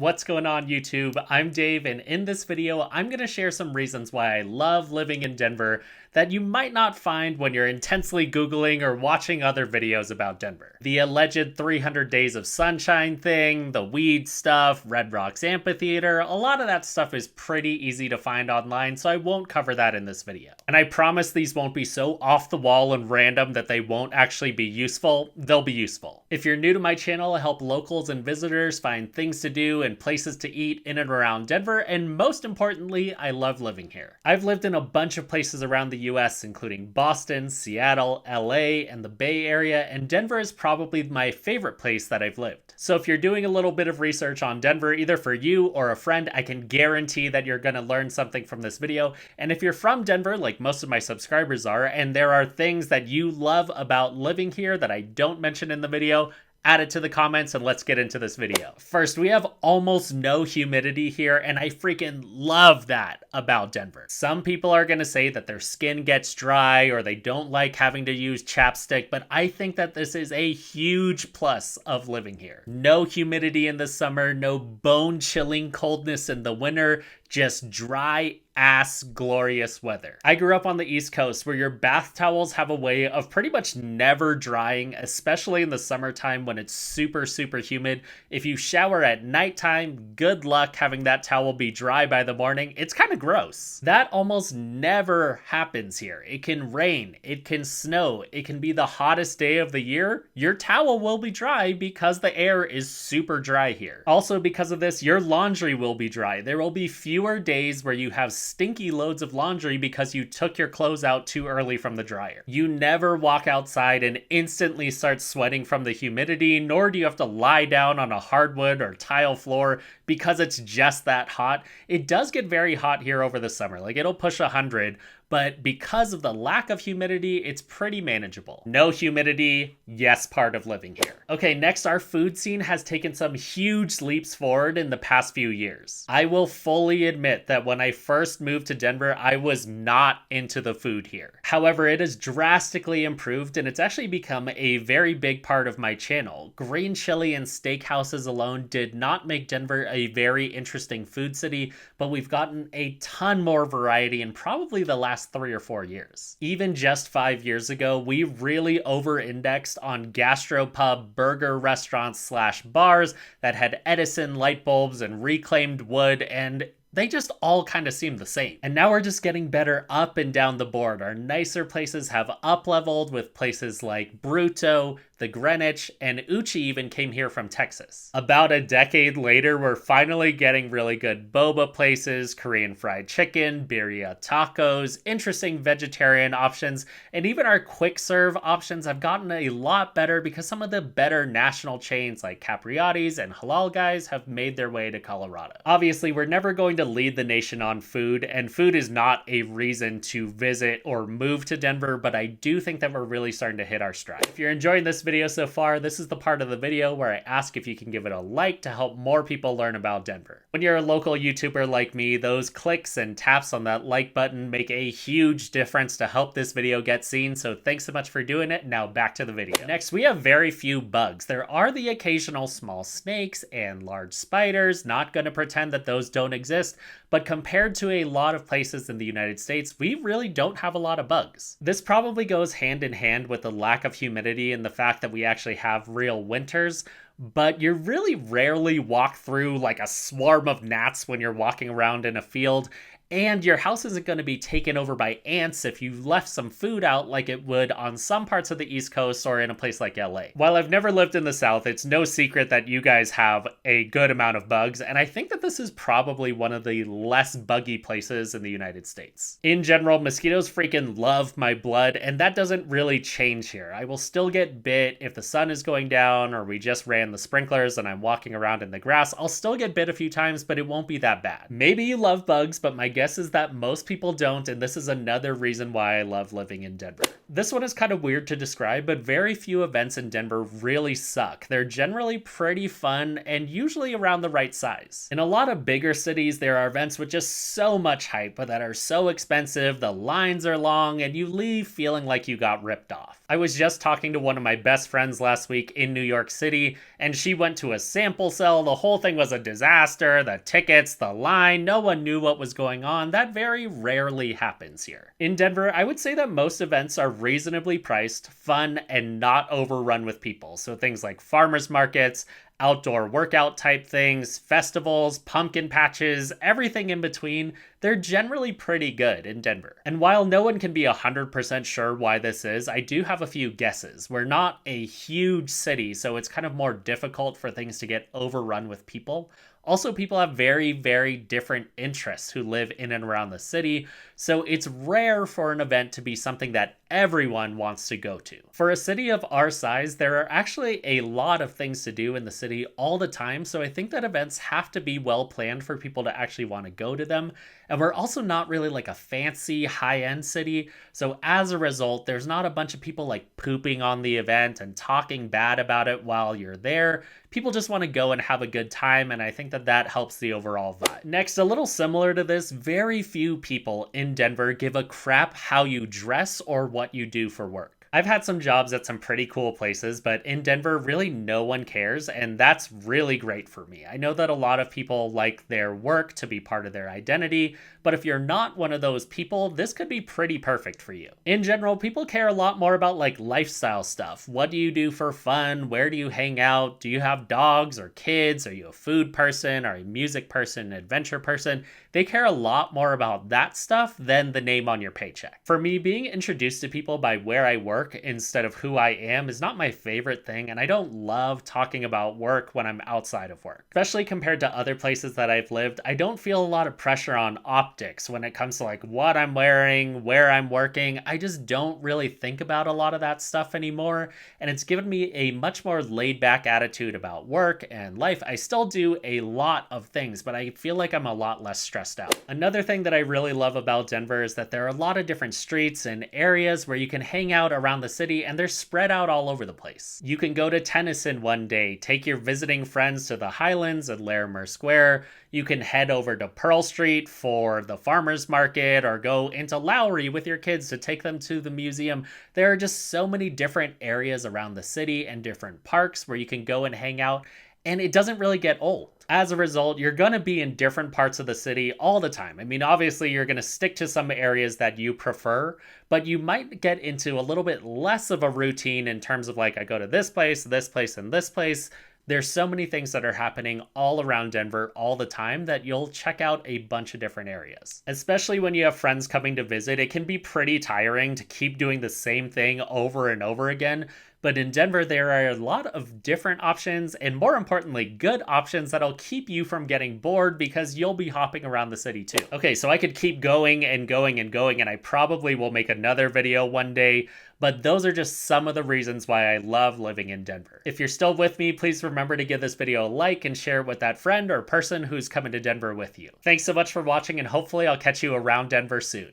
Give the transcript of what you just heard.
What's going on YouTube? I'm Dave, and in this video I'm going to share some reasons why I love living in Denver that you might not find when you're intensely Googling or watching other videos about Denver. The alleged 300 days of sunshine thing, the weed stuff, Red Rocks Amphitheater, a lot of that stuff is pretty easy to find online, so I won't cover that in this video. And I promise these won't be so off the wall and random that they won't actually be useful. They'll be useful. If you're new to my channel, I help locals and visitors find things to do and places to eat in and around Denver, and most importantly, I love living here. I've lived in a bunch of places around the US, including Boston, Seattle, LA, and the Bay Area, and Denver is probably my favorite place that I've lived. So if you're doing a little bit of research on Denver, either for you or a friend, I can guarantee that you're going to learn something from this video. And if you're from Denver, like most of my subscribers are, and there are things that you love about living here that I don't mention in the video, add it to the comments and let's get into this video. First, we have almost no humidity here, and I freaking love that about Denver. Some people are gonna say that their skin gets dry or they don't like having to use chapstick, but I think that this is a huge plus of living here. No humidity in the summer, no bone-chilling coldness in the winter, just dry ass glorious weather. I grew up on the East Coast where your bath towels have a way of pretty much never drying, especially in the summertime when it's super humid. If you shower at nighttime, good luck having that towel be dry by the morning. It's kind of gross. That almost never happens here. It can rain, it can snow, it can be the hottest day of the year. Your towel will be dry because the air is super dry here. Also, because of this, your laundry will be dry. There will be fewer days where you have stinky loads of laundry because you took your clothes out too early from the dryer. You never walk outside and instantly start sweating from the humidity, nor do you have to lie down on a hardwood or tile floor because it's just that hot. It does get very hot here over the summer, like it'll push 100, but because of the lack of humidity, it's pretty manageable. No humidity, yes, part of living here. Okay, next, our food scene has taken some huge leaps forward in the past few years. I will fully admit that when I first moved to Denver, I was not into the food here. However, it has drastically improved, and it's actually become a very big part of my channel. Green chili and steakhouses alone did not make Denver a very interesting food city, but we've gotten a ton more variety in probably the last 3 or 4 years. Even just 5 years ago, we really over-indexed on gastropub burger restaurants slash bars that had Edison light bulbs and reclaimed wood, and they just all kind of seem the same. And now we're just getting better up and down the board. Our nicer places have up-leveled with places like Bruto, the Greenwich, and Uchi even came here from Texas. About a decade later, we're finally getting really good boba places, Korean fried chicken, birria tacos, interesting vegetarian options, and even our quick serve options have gotten a lot better because some of the better national chains like Capriati's and Halal Guys have made their way to Colorado. Obviously, we're never going to lead the nation on food, and food is not a reason to visit or move to Denver, but I do think that we're really starting to hit our stride. If you're enjoying this video so far, this is the part of the video where I ask if you can give it a like to help more people learn about Denver. When you're a local YouTuber like me, those clicks and taps on that like button make a huge difference to help this video get seen, so thanks so much for doing it. Now back to the video. Next, we have very few bugs. There are the occasional small snakes and large spiders, not going to pretend that those don't exist, but compared to a lot of places in the United States, we really don't have a lot of bugs. This probably goes hand in hand with the lack of humidity and the fact that we actually have real winters, but you really rarely walk through like a swarm of gnats when you're walking around in a field. And your house isn't going to be taken over by ants if you left some food out like it would on some parts of the East Coast or in a place like LA. While I've never lived in the South, it's no secret that you guys have a good amount of bugs, and I think that this is probably one of the less buggy places in the United States. In general, mosquitoes freaking love my blood, and that doesn't really change here. I will still get bit if the sun is going down or we just ran the sprinklers and I'm walking around in the grass. I'll still get bit a few times, but it won't be that bad. Maybe you love bugs, but my guess is that most people don't, and this is another reason why I love living in Denver. This one is kind of weird to describe, but very few events in Denver really suck. They're generally pretty fun and usually around the right size. In a lot of bigger cities, there are events with just so much hype, but that are so expensive, the lines are long, and you leave feeling like you got ripped off. I was just talking to one of my best friends last week in New York City, and she went to a sample cell. The whole thing was a disaster. The tickets, the line, no one knew what was going on. That very rarely happens here. In Denver, I would say that most events are reasonably priced, fun, and not overrun with people. So things like farmers markets, outdoor workout type things, festivals, pumpkin patches, everything in between, they're generally pretty good in Denver. And while no one can be 100% sure why this is, I do have a few guesses. We're not a huge city, so it's kind of more difficult for things to get overrun with people. Also, people have very, very different interests who live in and around the city, so it's rare for an event to be something that everyone wants to go to. For a city of our size, there are actually a lot of things to do in the city all the time, so I think that events have to be well planned for people to actually want to go to them. And we're also not really like a fancy high-end city, so as a result, there's not a bunch of people like pooping on the event and talking bad about it while you're there. People just want to go and have a good time, and I think that that helps the overall vibe. Next, a little similar to this, very few people in Denver give a crap how you dress or what you do for work. I've had some jobs at some pretty cool places, but in Denver, really no one cares, and that's really great for me. I know that a lot of people like their work to be part of their identity, but if you're not one of those people, this could be pretty perfect for you. In general, people care a lot more about like lifestyle stuff. What do you do for fun? Where do you hang out? Do you have dogs or kids? Are you a food person? Are you a music person, an adventure person? They care a lot more about that stuff than the name on your paycheck. For me, being introduced to people by where I work instead of who I am is not my favorite thing, and I don't love talking about work when I'm outside of work. Especially compared to other places that I've lived, I don't feel a lot of pressure on optics when it comes to like what I'm wearing, where I'm working. I just don't really think about a lot of that stuff anymore, and it's given me a much more laid back attitude about work and life. I still do a lot of things, but I feel like I'm a lot less stressed out. Another thing that I really love about Denver is that there are a lot of different streets and areas where you can hang out around the city, and they're spread out all over the place. You can go to Tennyson one day, take your visiting friends to the Highlands at Larimer Square. You can head over to Pearl Street for the farmers market, or go into Lowry with your kids to take them to the museum. There are just so many different areas around the city and different parks where you can go and hang out, and it doesn't really get old. As a result, you're going to be in different parts of the city all the time. I mean, obviously, you're going to stick to some areas that you prefer, but you might get into a little bit less of a routine in terms of like, I go to this place, and this place. There's so many things that are happening all around Denver all the time that you'll check out a bunch of different areas. Especially when you have friends coming to visit, it can be pretty tiring to keep doing the same thing over and over again. But in Denver, there are a lot of different options, and more importantly, good options that'll keep you from getting bored because you'll be hopping around the city too. Okay, so I could keep going and going and going, and I probably will make another video one day, but those are just some of the reasons why I love living in Denver. If you're still with me, please remember to give this video a like and share it with that friend or person who's coming to Denver with you. Thanks so much for watching, and hopefully I'll catch you around Denver soon.